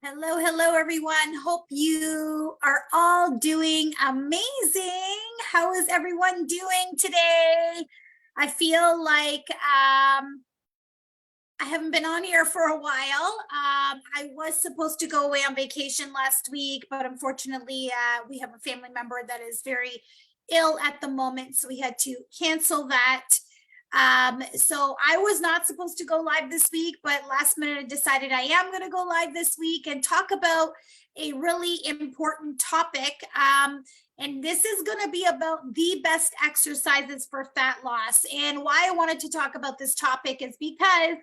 Hello, hello, everyone. Hope you are all doing amazing. How is everyone doing today? I feel like I haven't been on here for a while. I was supposed to go away on vacation last week, but unfortunately, we have a family member that is very ill at the moment, so we had to cancel that. So I was not supposed to go live this week, but last minute I decided I am going to go live this week and talk about a really important topic. And this is going to be about the best exercises for fat loss. And why I wanted to talk about this topic is because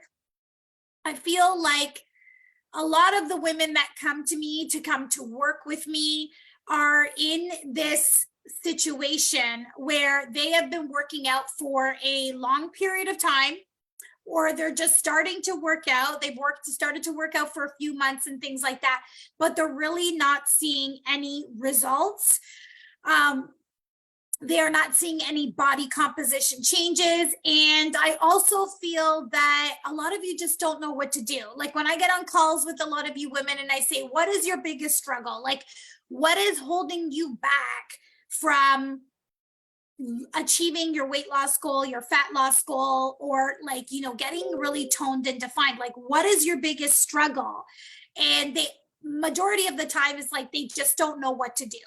I feel like a lot of the women that come to me to come to work with me are in this situation where they have been working out for a long period of time, or they're just starting to work out. They've started to work out for a few months and things like that, but they're really not seeing any results. They are not seeing any body composition changes. And I also feel that a lot of you just don't know what to do. Like when I get on calls with a lot of you women and I say, what is your biggest struggle? Like, what is holding you back from achieving your weight loss goal, your fat loss goal, or like, you know, getting really toned and defined? Like, what is your biggest struggle? And the majority of the time is like, they just don't know what to do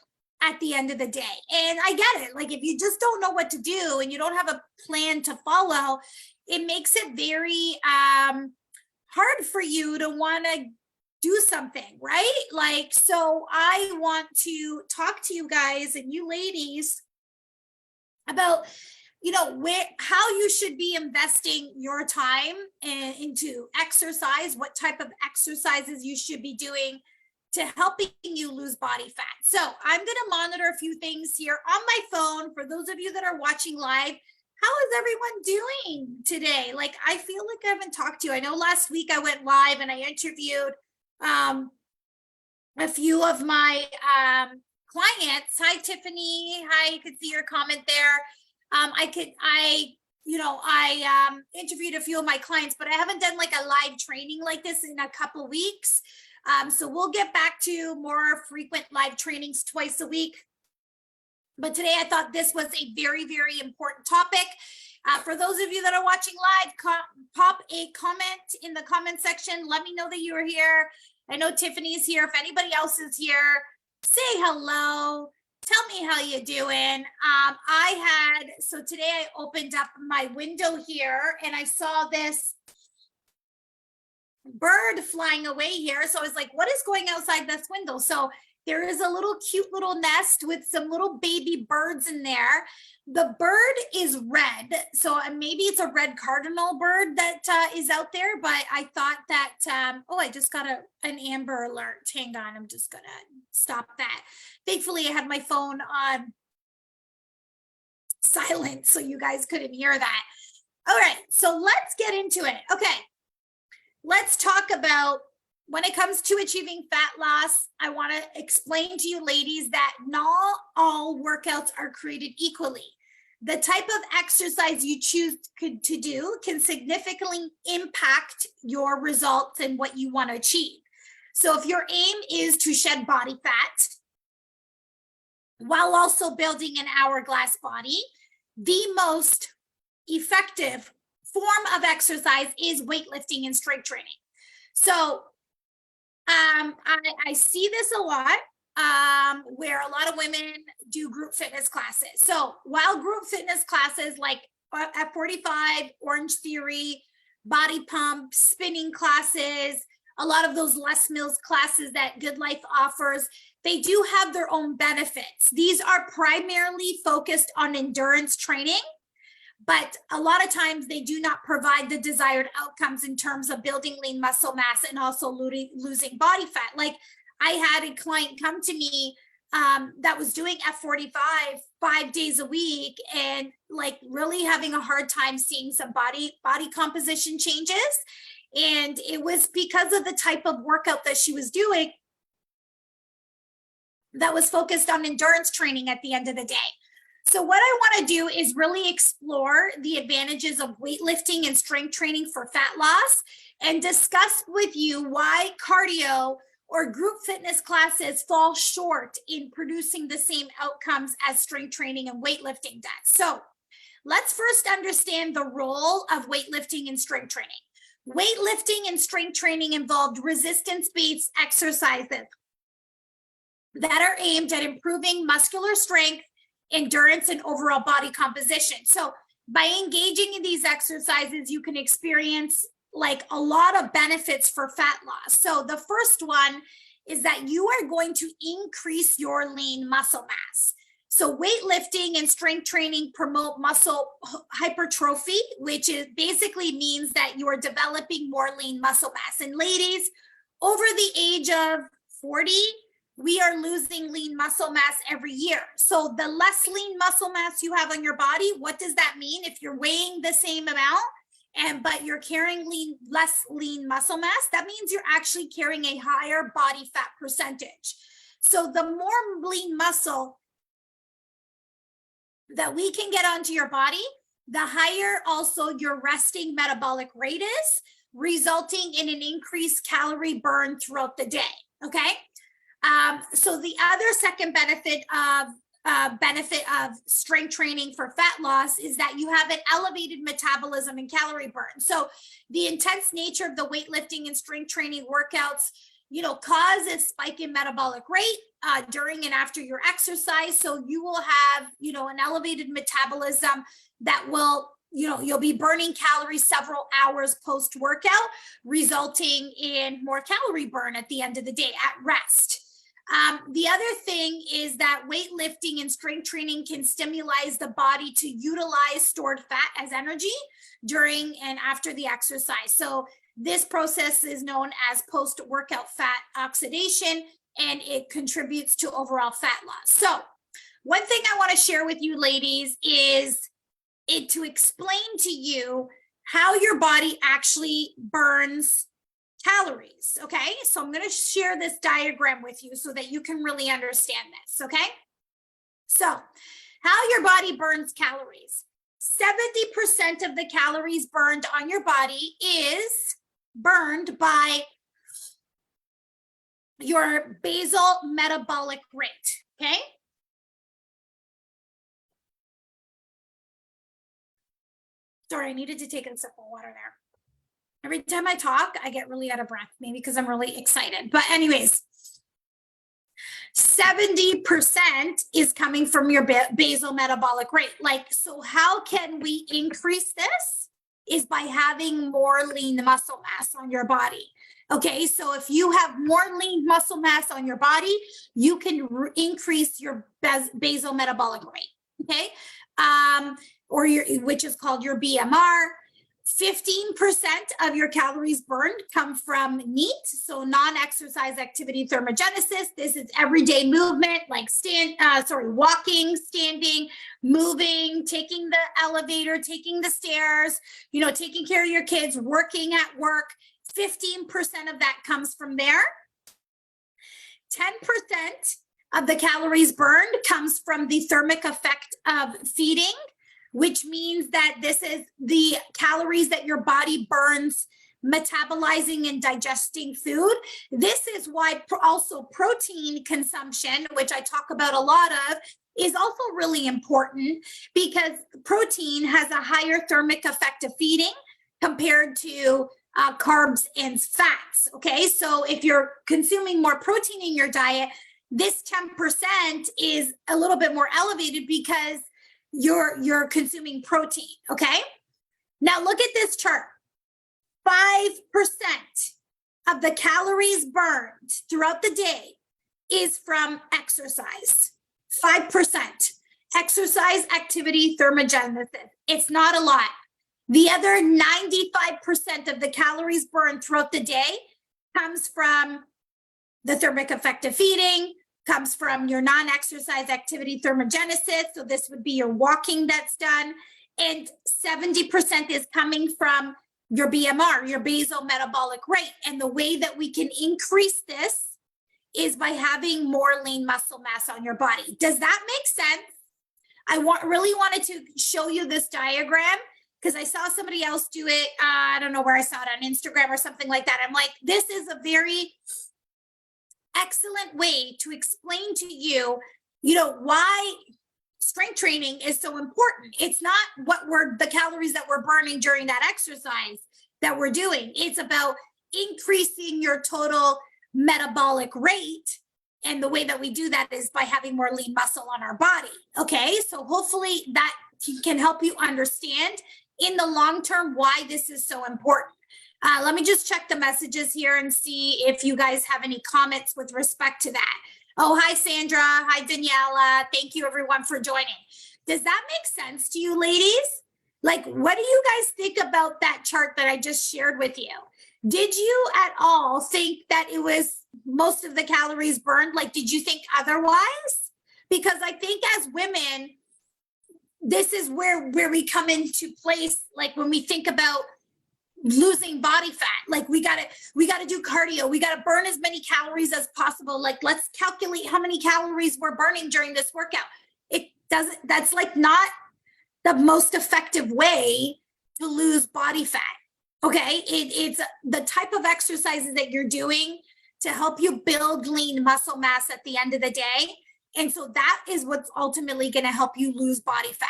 at the end of the day. And I get it. Like, if you just don't know what to do and you don't have a plan to follow, it makes it very hard for you to want to do something, right? Like, so I want to talk to you guys and you ladies about, you know, how you should be investing your time into exercise, what type of exercises you should be doing to helping you lose body fat. So I'm going to monitor a few things here on my phone. For those of you that are watching live, how is everyone doing today? Like, I feel like I haven't talked to you. I know last week I went live and I interviewed a few of my clients. Hi, Tiffany. Hi, you could see your comment there. I interviewed a few of my clients, but I haven't done like a live training like this in a couple of weeks. So we'll get back to more frequent live trainings twice a week. But today I thought this was a very, very important topic. For those of you that are watching live, pop a comment in the comment section. Let me know that you are here. I know Tiffany's here. If anybody else is here, say hello. Tell me how you doing. So today I opened up my window here and I saw this bird flying away here. So I was like, what is going outside this window? So there is a little cute little nest with some little baby birds in there. The bird is red. So maybe it's a red cardinal bird that is out there, but I thought that, I just got an Amber alert. Hang on, I'm just gonna stop that. Thankfully I had my phone on silent so you guys couldn't hear that. All right, so let's get into it. Okay, let's talk about when it comes to achieving fat loss. I want to explain to you ladies that not all workouts are created equally. The type of exercise you choose to do can significantly impact your results and what you want to achieve. So if your aim is to shed body fat while also building an hourglass body, the most effective form of exercise is weightlifting and strength training. So I see this a lot where a lot of women do group fitness classes. So while group fitness classes like F45, Orange Theory, Body Pump, spinning classes, a lot of those Les Mills classes that Good Life offers, they do have their own benefits. These are primarily focused on endurance training, but a lot of times they do not provide the desired outcomes in terms of building lean muscle mass and also losing body fat. Like I had a client come to me that was doing F45 5 days a week and like really having a hard time seeing some body composition changes. And it was because of the type of workout that she was doing that was focused on endurance training at the end of the day. So what I want to do is really explore the advantages of weightlifting and strength training for fat loss and discuss with you why cardio or group fitness classes fall short in producing the same outcomes as strength training and weightlifting does. So let's first understand the role of weightlifting and strength training. Weightlifting and strength training involved resistance-based exercises that are aimed at improving muscular strength, endurance, and overall body composition. So by engaging in these exercises, you can experience like a lot of benefits for fat loss. So the first one is that you are going to increase your lean muscle mass. So weightlifting and strength training promote muscle hypertrophy, which is basically means that you are developing more lean muscle mass. And ladies, over the age of 40, we are losing lean muscle mass every year. So the less lean muscle mass you have on your body, what does that mean? If you're weighing the same amount, but you're carrying less lean muscle mass, that means you're actually carrying a higher body fat percentage. So the more lean muscle that we can get onto your body, the higher also your resting metabolic rate is, resulting in an increased calorie burn throughout the day, okay? So the other second benefit of strength training for fat loss is that you have an elevated metabolism and calorie burn. So the intense nature of the weightlifting and strength training workouts, cause a spike in metabolic rate during and after your exercise. So you will have, an elevated metabolism that will, you'll be burning calories several hours post-workout, resulting in more calorie burn at the end of the day at rest. The other thing is that weightlifting and strength training can stimulate the body to utilize stored fat as energy during and after the exercise. So this process is known as post-workout fat oxidation, and it contributes to overall fat loss. So one thing I want to share with you ladies is to explain to you how your body actually burns calories, okay? So I'm going to share this diagram with you so that you can really understand this, okay? So how your body burns calories. 70% of the calories burned on your body is burned by your basal metabolic rate, okay? Sorry, I needed to take a sip of water there. Every time I talk, I get really out of breath, maybe because I'm really excited. But anyways, 70% is coming from your basal metabolic rate. So how can we increase this? Is by having more lean muscle mass on your body. Okay, so if you have more lean muscle mass on your body, you can increase your basal metabolic rate, okay? Which is called your BMR. 15% of your calories burned come from NEAT, so non-exercise activity thermogenesis. This is everyday movement, like walking, standing, moving, taking the elevator, taking the stairs, taking care of your kids, working at work. 15% of that comes from there. 10% of the calories burned comes from the thermic effect of feeding, which means that this is the calories that your body burns metabolizing and digesting food. This is why also protein consumption, which I talk about a lot of, is also really important, because protein has a higher thermic effect of feeding compared to carbs and fats, okay? So if you're consuming more protein in your diet, this 10% is a little bit more elevated because you're consuming protein, okay? Now look at this chart. 5% of the calories burned throughout the day is from exercise. 5%. Exercise activity thermogenesis. It's not a lot. The other 95% of the calories burned throughout the day comes from the thermic effect of feeding, comes from your non-exercise activity thermogenesis. So this would be your walking that's done. And 70% is coming from your BMR, your basal metabolic rate. And the way that we can increase this is by having more lean muscle mass on your body. Does that make sense? I really wanted to show you this diagram because I saw somebody else do it. I don't know where I saw it, on Instagram or something like that. I'm like, this is a very excellent way to explain to you, why strength training is so important. It's not the calories that we're burning during that exercise that we're doing. It's about increasing your total metabolic rate. And the way that we do that is by having more lean muscle on our body. Okay, so hopefully that can help you understand in the long term why this is so important. Let me just check the messages here and see if you guys have any comments with respect to that. Oh, hi, Sandra. Hi, Daniela. Thank you, everyone, for joining. Does that make sense to you, ladies? Like, what do you guys think about that chart that I just shared with you? Did you at all think that it was most of the calories burned? Like, did you think otherwise? Because I think as women, this is where we come into place. Like when we think about losing body fat, like we gotta do cardio. We gotta burn as many calories as possible. Like, let's calculate how many calories we're burning during this workout. That's like not the most effective way to lose body fat. Okay, it's the type of exercises that you're doing to help you build lean muscle mass at the end of the day. And so that is what's ultimately going to help you lose body fat.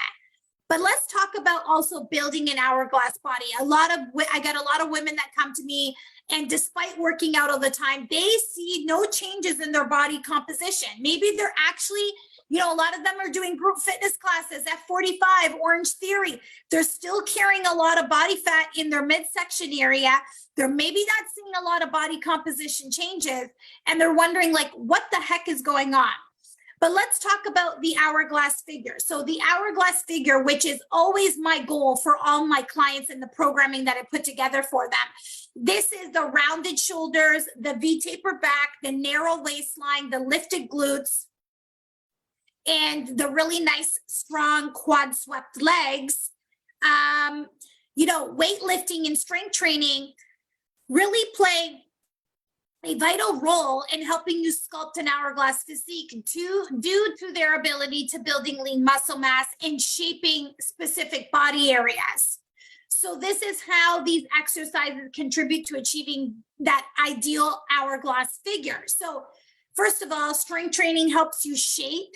But let's talk about also building an hourglass body. I got a lot of women that come to me, and despite working out all the time, they see no changes in their body composition. Maybe they're actually, a lot of them are doing group fitness classes at 45, Orange Theory. They're still carrying a lot of body fat in their midsection area. They're maybe not seeing a lot of body composition changes, and they're wondering, like, what the heck is going on? But let's talk about the hourglass figure. So the hourglass figure, which is always my goal for all my clients in the programming that I put together for them. This is the rounded shoulders, the V-taper back, the narrow waistline, the lifted glutes, and the really nice, strong quad swept legs. Weightlifting and strength training really play a vital role in helping you sculpt an hourglass physique due to their ability to building lean muscle mass and shaping specific body areas. So this is how these exercises contribute to achieving that ideal hourglass figure. So first of all, strength training helps you shape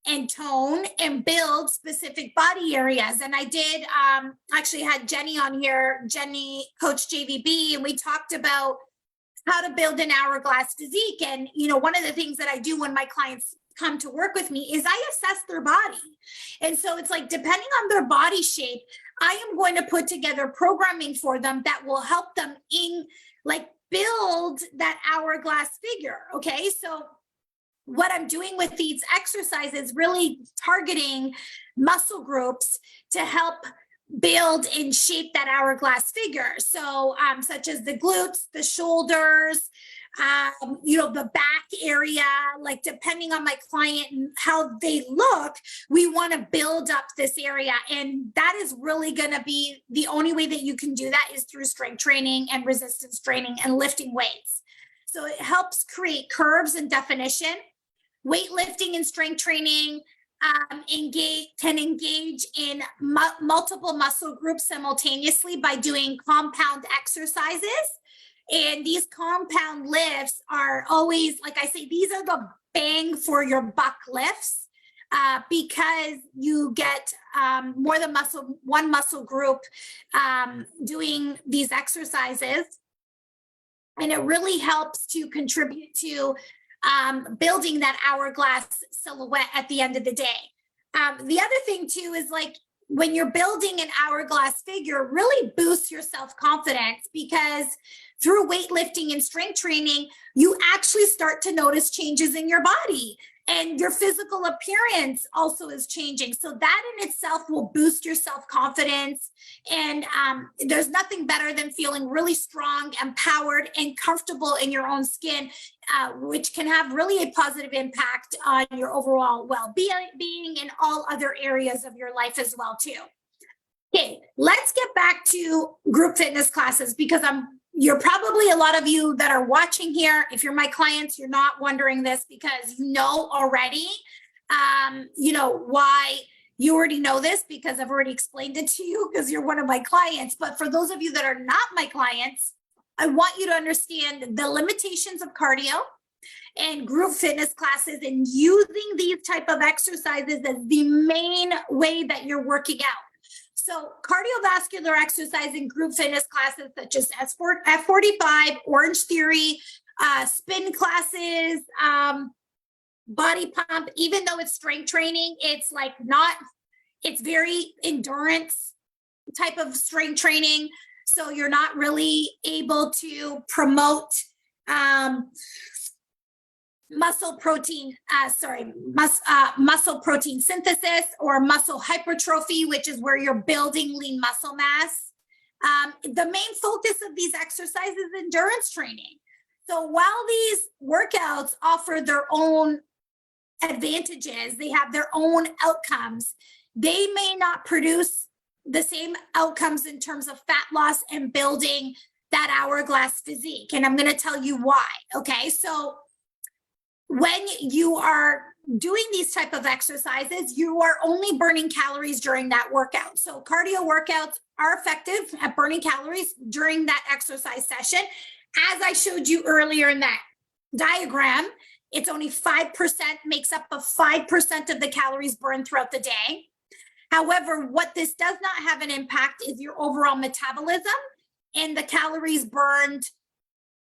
and tone and build specific body areas. And I did actually had Jenny on here, Jenny, Coach JVB, and we talked about how to build an hourglass physique. And, one of the things that I do when my clients come to work with me is I assess their body. And so it's like, depending on their body shape, I am going to put together programming for them that will help them build that hourglass figure. Okay. So what I'm doing with these exercises, really targeting muscle groups to help build and shape that hourglass figure. So such as the glutes, the shoulders, the back area, like depending on my client and how they look, we want to build up this area. And that is really going to be the only way that you can do that is through strength training and resistance training and lifting weights. So it helps create curves and definition. Weightlifting and strength training can engage in multiple muscle groups simultaneously by doing compound exercises. And these compound lifts are always, like I say, these are the bang for your buck lifts because you get more than one muscle group doing these exercises. And it really helps to contribute to building that hourglass silhouette at the end of the day. The other thing too is like when you're building an hourglass figure, really boosts your self-confidence because through weightlifting and strength training, you actually start to notice changes in your body and your physical appearance also is changing. So that in itself will boost your self-confidence. And there's nothing better than feeling really strong, empowered, and comfortable in your own skin, which can have really a positive impact on your overall well-being in all other areas of your life as well too. Okay, let's get back to group fitness classes because you're probably a lot of you that are watching here. If you're my clients, you're not wondering this because you know already, why you already know this because I've already explained it to you because you're one of my clients. But for those of you that are not my clients, I want you to understand the limitations of cardio and group fitness classes and using these type of exercises as the main way that you're working out. So cardiovascular exercise in group fitness classes such as F45, Orange Theory, spin classes, body pump, even though it's strength training, it's like not, it's very endurance type of strength training. So you're not really able to promote muscle protein synthesis or muscle hypertrophy, which is where you're building lean muscle mass. The main focus of these exercises is endurance training. So while these workouts offer their own advantages, they have their own outcomes, they may not produce the same outcomes in terms of fat loss and building that hourglass physique. And I'm going to tell you why. Okay. So when you are doing these type of exercises, you are only burning calories during that workout. So cardio workouts are effective at burning calories during that exercise session. As I showed you earlier in that diagram, it's only 5%, makes up of 5% of the calories burned throughout the day. However, what this does not have an impact is your overall metabolism and the calories burned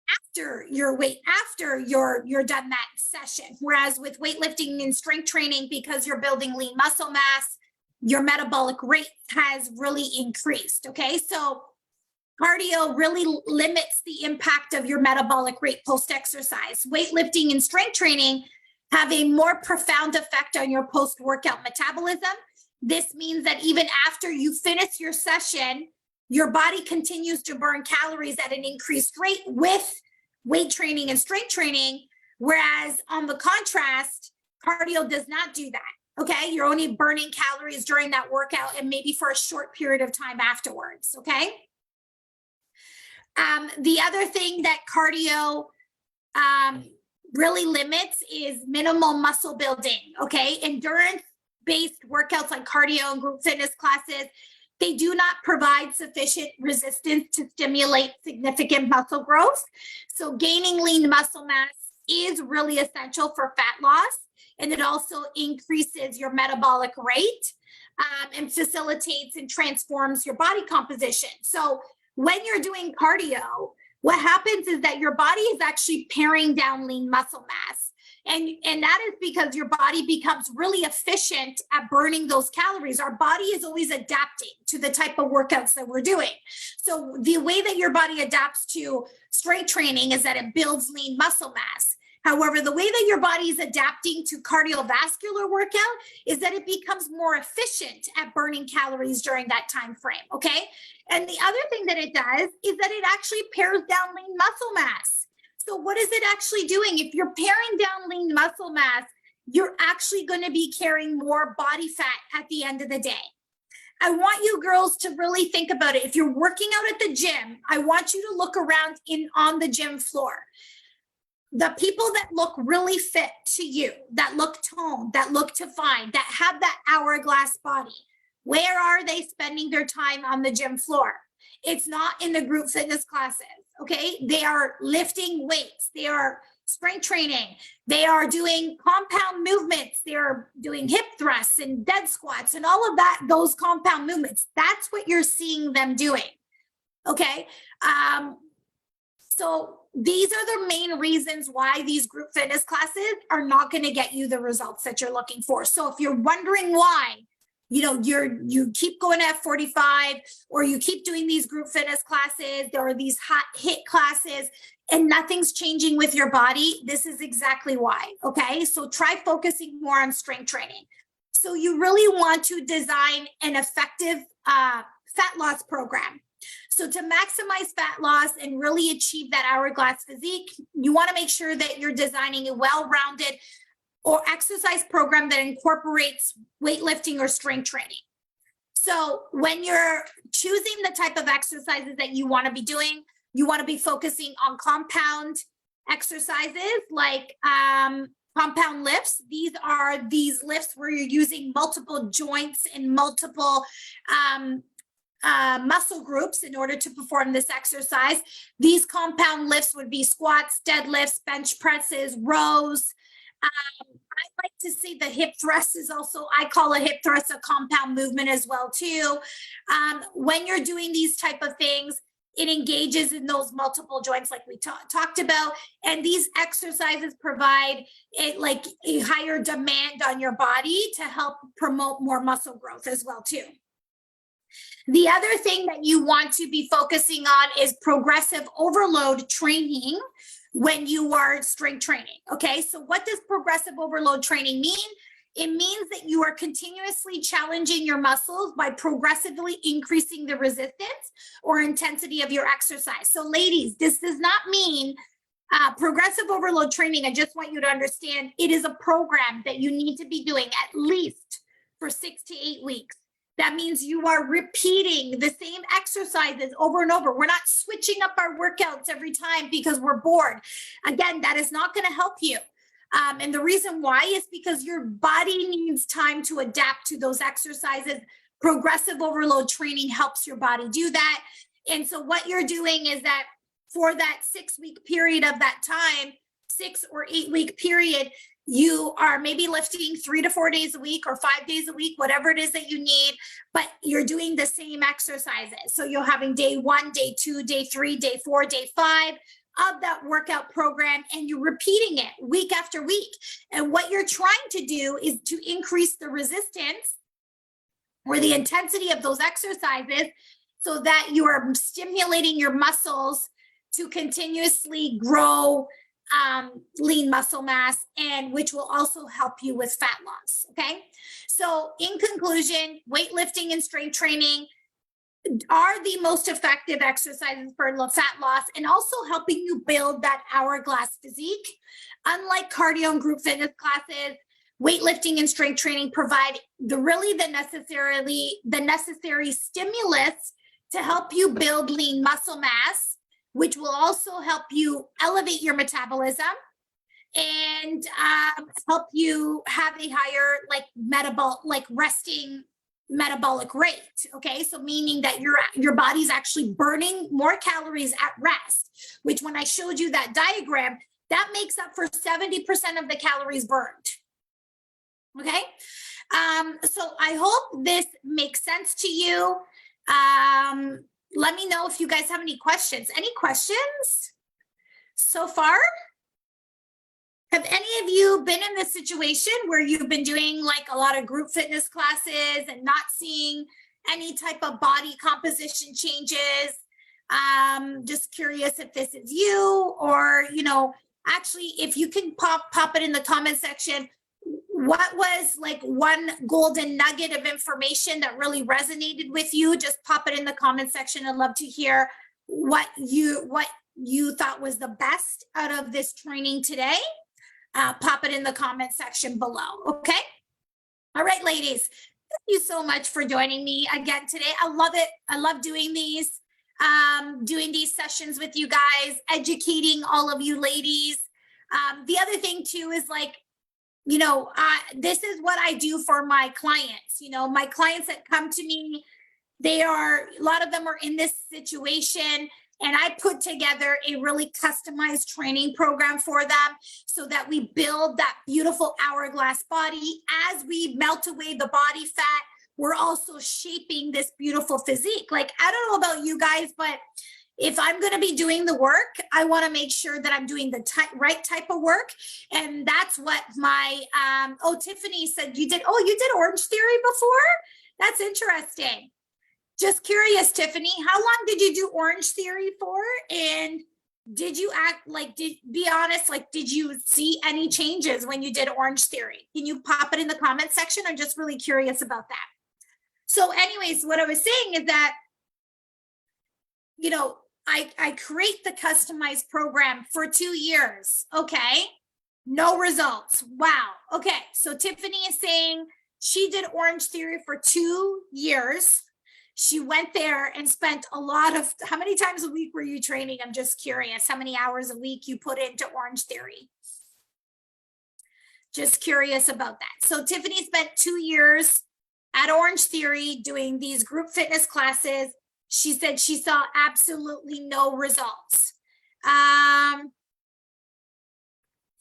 after your weight, after you're done that session. Whereas with weightlifting and strength training, because you're building lean muscle mass, your metabolic rate has really increased. Okay, so cardio really limits the impact of your metabolic rate post-exercise. Weightlifting and strength training have a more profound effect on your post-workout metabolism. This means that even after you finish your session, your body continues to burn calories at an increased rate with weight training and strength training, whereas on the contrast, cardio does not do that. Okay, you're only burning calories during that workout and maybe for a short period of time afterwards. Okay. The other thing that cardio really limits is minimal muscle building. Okay, endurance-based workouts like cardio and group fitness classes, they do not provide sufficient resistance to stimulate significant muscle growth. So gaining lean muscle mass is really essential for fat loss, and it also increases your metabolic rate and facilitates and transforms your body composition. So when you're doing cardio, what happens is that your body is actually paring down lean muscle mass. And that is because your body becomes really efficient at burning those calories. Our body is always adapting to the type of workouts that we're doing. So the way that your body adapts to strength training is that it builds lean muscle mass. However, the way that your body is adapting to cardiovascular workout is that it becomes more efficient at burning calories during that time frame, okay? And the other thing that it does is that it actually pares down lean muscle mass. So what is it actually doing? If you're paring down lean muscle mass, you're actually going to be carrying more body fat at the end of the day. I want you girls to really think about it. If you're working out at the gym, I want you to look around on the gym floor. The people that look really fit to you, that look toned, that look defined, that have that hourglass body, where are they spending their time on the gym floor? It's not in the group fitness classes, okay? They are lifting weights. They are strength training. They are doing compound movements. They are doing hip thrusts and dead squats and all of that, those compound movements. That's what you're seeing them doing, okay? So these are the main reasons why these group fitness classes are not going to get you the results that you're looking for. So if you're wondering why, you keep going at 45 or you keep doing these group fitness classes, there are these hot hit classes and nothing's changing with your body, this is exactly why, okay? So try focusing more on strength training. So you really want to design an effective fat loss program. So to maximize fat loss and really achieve that hourglass physique, you want to make sure that you're designing a well-rounded or exercise program that incorporates weightlifting or strength training. So when you're choosing the type of exercises that you want to be doing, you want to be focusing on compound exercises like compound lifts. These are these lifts where you're using multiple joints and multiple muscle groups in order to perform this exercise. These compound lifts would be squats, deadlifts, bench presses, rows. I like to see the hip thrust is also, I call a hip thrust a compound movement as well too. When you're doing these type of things, it engages in those multiple joints like we talked about. And these exercises provide it like a higher demand on your body to help promote more muscle growth as well too. The other thing that you want to be focusing on is progressive overload training when you are strength training. Okay, so what does progressive overload training mean? It means that you are continuously challenging your muscles by progressively increasing the resistance or intensity of your exercise. So ladies, this does not mean progressive overload training. I just want you to understand it is a program that you need to be doing at least for 6 to 8 weeks. That means you are repeating the same exercises over and over. We're not switching up our workouts every time because we're bored. Again, that is not going to help you. And the reason why is because your body needs time to adapt to those exercises. Progressive overload training helps your body do that. And so what you're doing is that for that 6-week period of that time, 6 or 8 week period, you are maybe lifting 3 to 4 days a week or 5 days a week, whatever it is that you need, but you're doing the same exercises. So you're having day 1, day 2, day 3, day 4, day 5 of that workout program, and you're repeating it week after week. And what you're trying to do is to increase the resistance or the intensity of those exercises so that you are stimulating your muscles to continuously grow lean muscle mass, and which will also help you with fat loss. Okay, so in conclusion, weightlifting and strength training are the most effective exercises for fat loss and also helping you build that hourglass physique. Unlike cardio and group fitness classes, weightlifting and strength training provide the necessary stimulus to help you build lean muscle mass, which will also help you elevate your metabolism and help you have a higher resting metabolic rate. Okay, so meaning that your body's actually burning more calories at rest, which when I showed you that diagram, that makes up for 70% of the calories burned. Okay, so I hope this makes sense to you. Let me know if you guys have any questions. Any questions so far? Have any of you been in this situation where you've been doing like a lot of group fitness classes and not seeing any type of body composition changes? Just curious if this is you, or, you know, actually, if you can pop it in the comment section. What was like one golden nugget of information that really resonated with you? Just pop it in the comment section. I'd love to hear what you thought was the best out of this training today. Pop it in the comment section below. Okay. All right, ladies. Thank you so much for joining me again today. I love it. I love doing these sessions with you guys, educating all of you ladies. The other thing too is like, you know, this is what I do for my clients. You know, my clients that come to me, a lot of them are in this situation, and I put together a really customized training program for them so that we build that beautiful hourglass body. As we melt away the body fat, we're also shaping this beautiful physique. Like, I don't know about you guys, but if I'm going to be doing the work, I want to make sure that I'm doing the right type of work. And that's what my, Tiffany said you did Orange Theory before? That's interesting. Just curious, Tiffany, how long did you do Orange Theory for? And did you be honest, like, did you see any changes when you did Orange Theory? Can you pop it in the comment section? I'm just really curious about that. So anyways, what I was saying is that, you know, I create the customized program for 2 years. Okay. No results. Wow. Okay. So Tiffany is saying she did Orange Theory for 2 years. She went there and spent how many times a week were you training? I'm just curious how many hours a week you put into Orange Theory. Just curious about that. So Tiffany spent 2 years at Orange Theory doing these group fitness classes. She said she saw absolutely no results.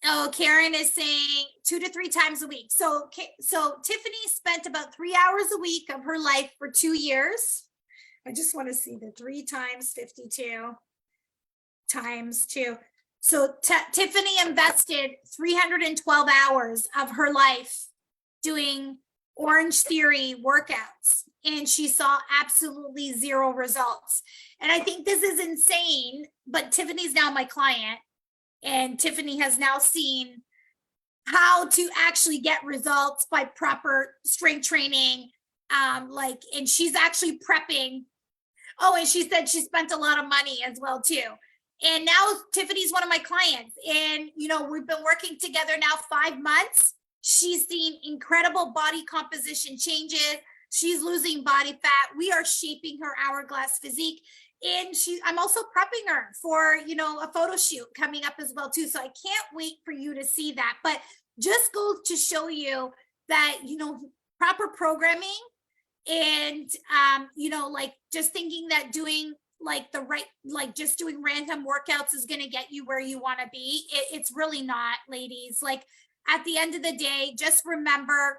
Oh, Karen is saying 2 to 3 times a week. So Tiffany spent about 3 hours a week of her life for 2 years. I just want to see the 3 times 52 times 2. So Tiffany invested 312 hours of her life doing Orange Theory workouts, and she saw absolutely 0 results. And I think this is insane, but Tiffany's now my client, and Tiffany has now seen how to actually get results by proper strength training. And she's actually prepping. Oh, and she said she spent a lot of money as well too. And now Tiffany's one of my clients, and we've been working together now 5 months. She's seen incredible body composition changes. She's losing body fat. We are shaping her hourglass physique. And I'm also prepping her for, a photo shoot coming up as well too. So I can't wait for you to see that. But just goes to show you that, proper programming and, just thinking that doing just doing random workouts is going to get you where you want to be. It's really not, ladies. At the end of the day, just remember,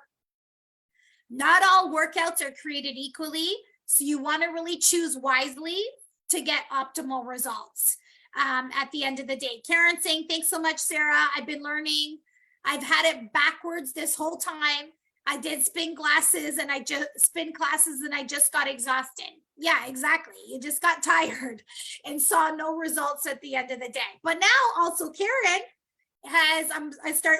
not all workouts are created equally. So you want to really choose wisely to get optimal results at the end of the day. Karen saying, thanks so much, Sarah. I've been learning. I've had it backwards this whole time. I did spin classes and I just got exhausted. Yeah, exactly. You just got tired and saw no results at the end of the day. But now also Karen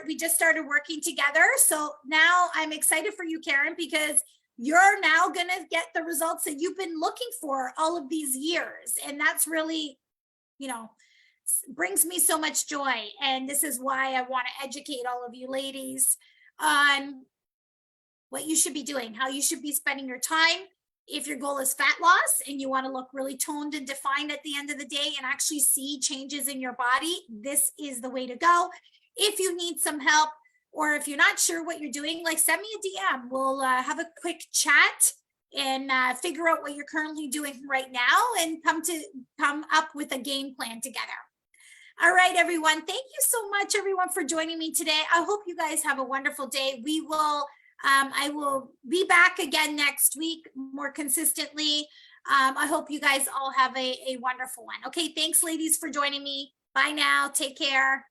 we just started working together. So now I'm excited for you, Karen, because you're now going to get the results that you've been looking for all of these years. And that's really, brings me so much joy. And this is why I want to educate all of you ladies on what you should be doing, how you should be spending your time. If your goal is fat loss and you want to look really toned and defined at the end of the day and actually see changes in your body, this is the way to go. If you need some help, or if you're not sure what you're doing, send me a DM. We'll have a quick chat and figure out what you're currently doing right now and come up with a game plan together. All right, everyone. Thank you so much, everyone, for joining me today. I hope you guys have a wonderful day. I will be back again next week more consistently. I hope you guys all have a wonderful one. Okay, thanks, ladies, for joining me. Bye now. Take care.